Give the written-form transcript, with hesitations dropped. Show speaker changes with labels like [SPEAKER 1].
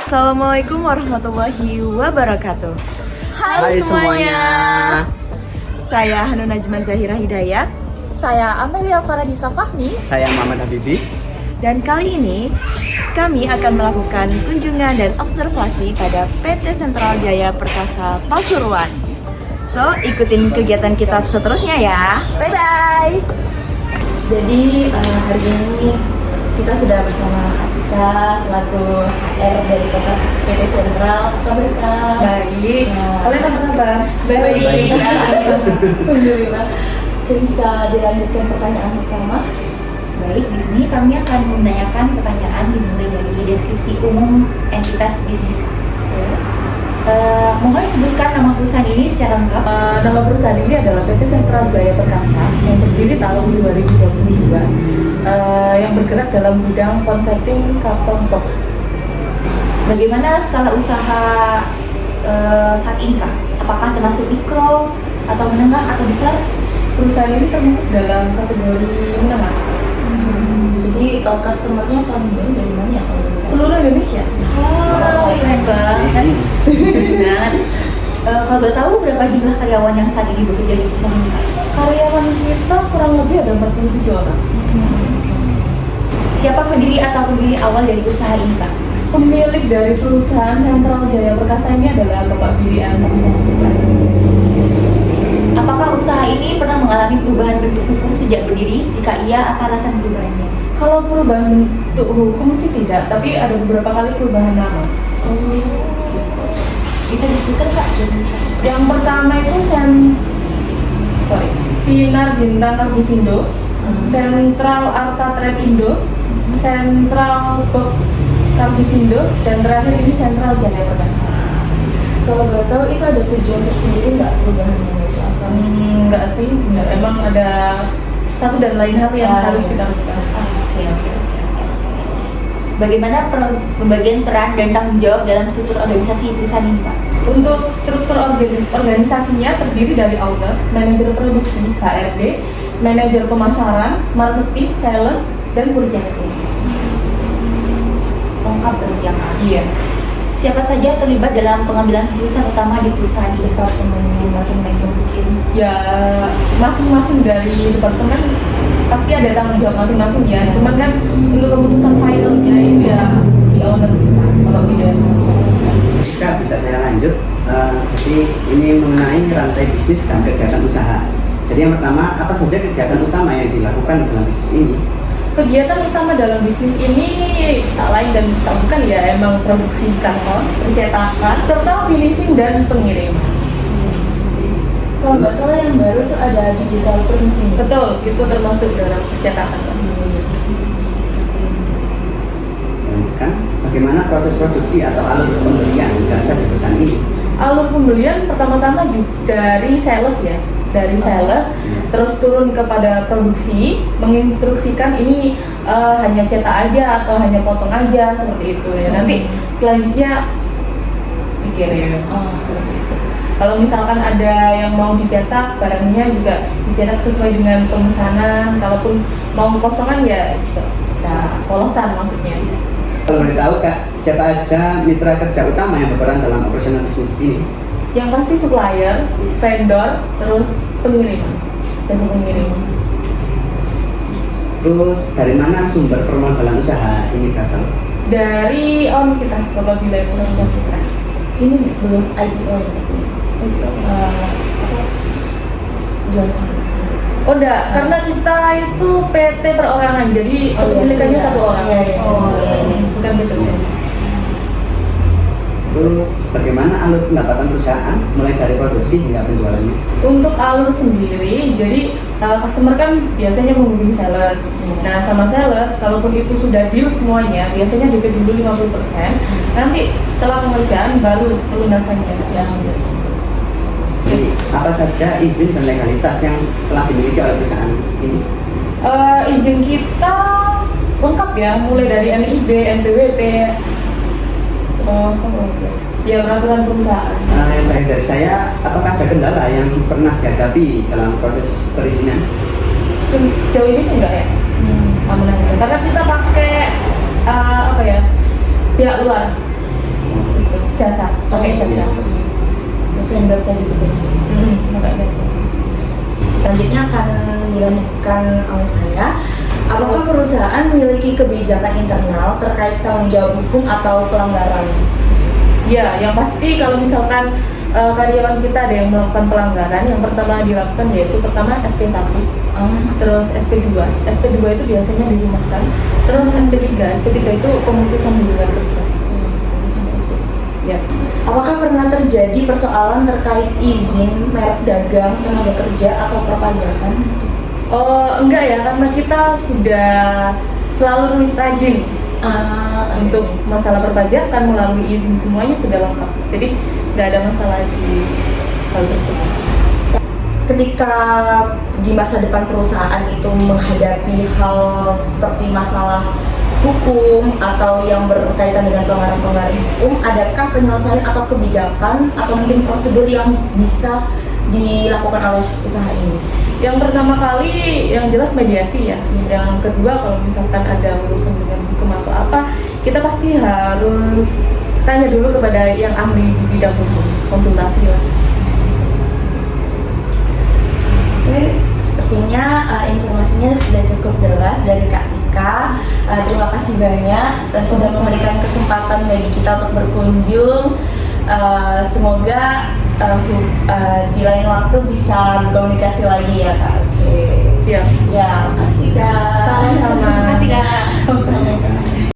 [SPEAKER 1] Assalamualaikum warahmatullahi wabarakatuh. Halo
[SPEAKER 2] Hai
[SPEAKER 1] semuanya. Saya Hanun Najman Zahira Hidayat. Saya Amelia Faradisa Fahmi.
[SPEAKER 2] Saya Muhammad Habibi.
[SPEAKER 1] Dan kali ini kami akan melakukan kunjungan dan observasi pada PT Sentral Jaya Perkasa Pasuruan. So, ikutin kegiatan kita seterusnya ya. Bye-bye. Jadi hari ini kita sudah bersama Atika selaku HR dari PT Sentral. Apa kabar Kak?
[SPEAKER 3] Baik. Kalian apa kabar?
[SPEAKER 1] Baik. Alhamdulillah. Kita bisa dilanjutkan pertanyaan pertama.
[SPEAKER 4] Baik, di sini kami akan menanyakan pertanyaan dimulai dari deskripsi umum entitas bisnis. Mohon disebutkan nama perusahaan ini secara lengkap.
[SPEAKER 3] Nama perusahaan ini adalah PT Sentral Jaya Perkasa yang berdiri tahun 2022 yang bergerak dalam bidang converting karton box.
[SPEAKER 4] Bagaimana skala usaha saat ini Kak? Apakah termasuk mikro atau menengah atau besar?
[SPEAKER 3] Perusahaan ini termasuk dalam kategori menengah.
[SPEAKER 1] Jadi customer-nya paling banyak dari mana ya?
[SPEAKER 3] Seluruh Indonesia.
[SPEAKER 4] Oh, keren banget. Keren banget. Kalau boleh tahu berapa jumlah karyawan yang saat ini bekerja di perusahaan ini Kak?
[SPEAKER 3] Karyawan kita kurang lebih ada 47 orang.
[SPEAKER 4] Siapa pendiri atau pemilik awal dari usaha ini Kak?
[SPEAKER 3] Pemilik dari perusahaan Sentral Jaya Perkasa ini adalah Bapak Billy Arsamsa Putra.
[SPEAKER 4] Apakah usaha ini pernah mengalami perubahan bentuk hukum sejak berdiri? Jika iya, apa alasan perubahannya?
[SPEAKER 3] Kalau perubahan bentuk hukum sih tidak, tapi ada beberapa kali perubahan nama.
[SPEAKER 4] Bisa disebutkan Kak?
[SPEAKER 3] Yang pertama itu Sinar Bintang Agusindo, Sentral Arta Trade Indo, Sentral Box Agusindo, dan terakhir ini Sentral Jaya Perkasa.
[SPEAKER 1] Kalau boleh tahu itu ada tujuan tersendiri nggak perubahan nama itu apa?
[SPEAKER 3] Enggak sih, enggak. Emang ada satu dan lain hal yang harus kita lakukan.
[SPEAKER 4] Oke. Bagaimana pembagian peran dan tanggung jawab dalam struktur organisasi perusahaan ini Pak?
[SPEAKER 3] Untuk struktur organisasinya terdiri dari owner, manajer produksi, HRD, manajer pemasaran, marketing, sales, dan purchasing.
[SPEAKER 4] Lengkap berarti ya Kak?
[SPEAKER 3] Iya.
[SPEAKER 4] Siapa saja yang terlibat dalam pengambilan keputusan utama di perusahaan ini?
[SPEAKER 1] Departemen marketing mungkin.
[SPEAKER 3] Ya masing-masing dari departemen pasti ada tanggung jawab masing-masing ya. Cuman kan untuk keputusan finalnya itu ya di owner kita kalau tidak.
[SPEAKER 2] Kita bisa saya lanjut. Jadi ini mengenai rantai bisnis dan kegiatan usaha. Jadi yang pertama, apa saja kegiatan utama yang dilakukan dalam bisnis ini?
[SPEAKER 3] Kegiatan utama dalam bisnis ini tak lain dan tak bukan ya emang produksi karton, percetakan, serta finishing dan pengiriman.
[SPEAKER 1] Kalau nggak salah yang baru tuh ada digital printing.
[SPEAKER 3] Betul, itu termasuk dalam percetakan.
[SPEAKER 2] Selanjutkan, bagaimana proses produksi atau alur pembelian jasa di perusahaan ini?
[SPEAKER 3] Alur pembelian pertama-tama dari sales ya, dari sales, terus turun kepada produksi, menginstruksikan ini hanya cetak aja atau hanya potong aja seperti itu ya. Nanti selanjutnya dikirim. Kalau misalkan ada yang mau dicetak, barangnya juga dicetak sesuai dengan pemesanan. Kalaupun mau kosongan ya juga bisa polosan maksudnya.
[SPEAKER 2] Kalau boleh tahu Kak, siapa aja mitra kerja utama yang berperan dalam operasional bisnis ini?
[SPEAKER 3] Yang pasti supplier, vendor, terus pengiriman, jasa pengiriman.
[SPEAKER 2] Terus dari mana sumber permodalan usaha ini berasal?
[SPEAKER 3] Dari kita, Bapak Billy Arsamsa Putra.
[SPEAKER 1] Ini belum IPO ya tapi jual saham.
[SPEAKER 3] Oh enggak, karena kita itu PT perorangan, jadi kepemilikannya satu orang.
[SPEAKER 1] Iya.
[SPEAKER 3] Bukan gitu.
[SPEAKER 2] Terus bagaimana alur pendapatan perusahaan mulai dari produksi hingga penjualannya?
[SPEAKER 3] Untuk alur sendiri, jadi customer kan biasanya menghubungi sales. Nah sama sales, kalaupun itu sudah deal semuanya, biasanya DP dulu 50%. Nanti setelah pengerjaan baru pelunasannya yang
[SPEAKER 2] Jadi apa saja izin dan legalitas yang telah dimiliki oleh perusahaan ini?
[SPEAKER 3] izin kita lengkap ya, mulai dari NIB, NPWP, terus ya peraturan perusahaan.
[SPEAKER 2] Yang terakhir dari saya, apakah ada kendala yang pernah dihadapi dalam proses perizinan?
[SPEAKER 3] Sejauh ini sih enggak ya, aman aja. Karena kita pakai pihak luar jasa, pakai jasa.
[SPEAKER 1] Vendor tadi gitu.
[SPEAKER 3] Pakai vendor.
[SPEAKER 1] Selanjutnya akan dilanjutkan oleh saya. Apakah perusahaan memiliki kebijakan internal terkait tanggung jawab hukum atau pelanggaran?
[SPEAKER 3] Ya, yang pasti kalau misalkan karyawan kita ada yang melakukan pelanggaran, yang pertama dilakukan yaitu pertama SP1, terus SP2. SP2 itu biasanya dirumahkan, terus SP3 itu pemutusan hubungan kerja.
[SPEAKER 1] Sampai SP.
[SPEAKER 3] Ya.
[SPEAKER 1] Apakah pernah terjadi persoalan terkait izin merek dagang, tenaga kerja atau perpajakan?
[SPEAKER 3] Enggak ya, karena kita sudah selalu rajin untuk masalah perpajakan melalui izin semuanya sudah lengkap. Jadi nggak ada masalah di hal tersebut.
[SPEAKER 1] Ketika di masa depan perusahaan itu menghadapi hal seperti masalah hukum atau yang berkaitan dengan pelanggaran-pelanggaran hukum, adakah penyelesaian atau kebijakan atau mungkin prosedur yang bisa dilakukan oleh usaha ini?
[SPEAKER 3] Yang pertama kali yang jelas mediasi ya. Yang kedua kalau misalkan ada urusan dengan hukum atau apa, kita pasti harus tanya dulu kepada yang ahli di bidang hukum, konsultasi lah.
[SPEAKER 1] Oke, sepertinya informasinya sudah cukup jelas dari Kak Tika. Terima kasih banyak sudah memberikan kesempatan bagi kita untuk berkunjung. Semoga di lain waktu bisa berkomunikasi lagi ya Kak. Oke.
[SPEAKER 3] Siap.
[SPEAKER 1] Ya, makasih Kak.
[SPEAKER 3] Sama-sama.
[SPEAKER 4] Terima kasih Kak.
[SPEAKER 2] Sama-sama.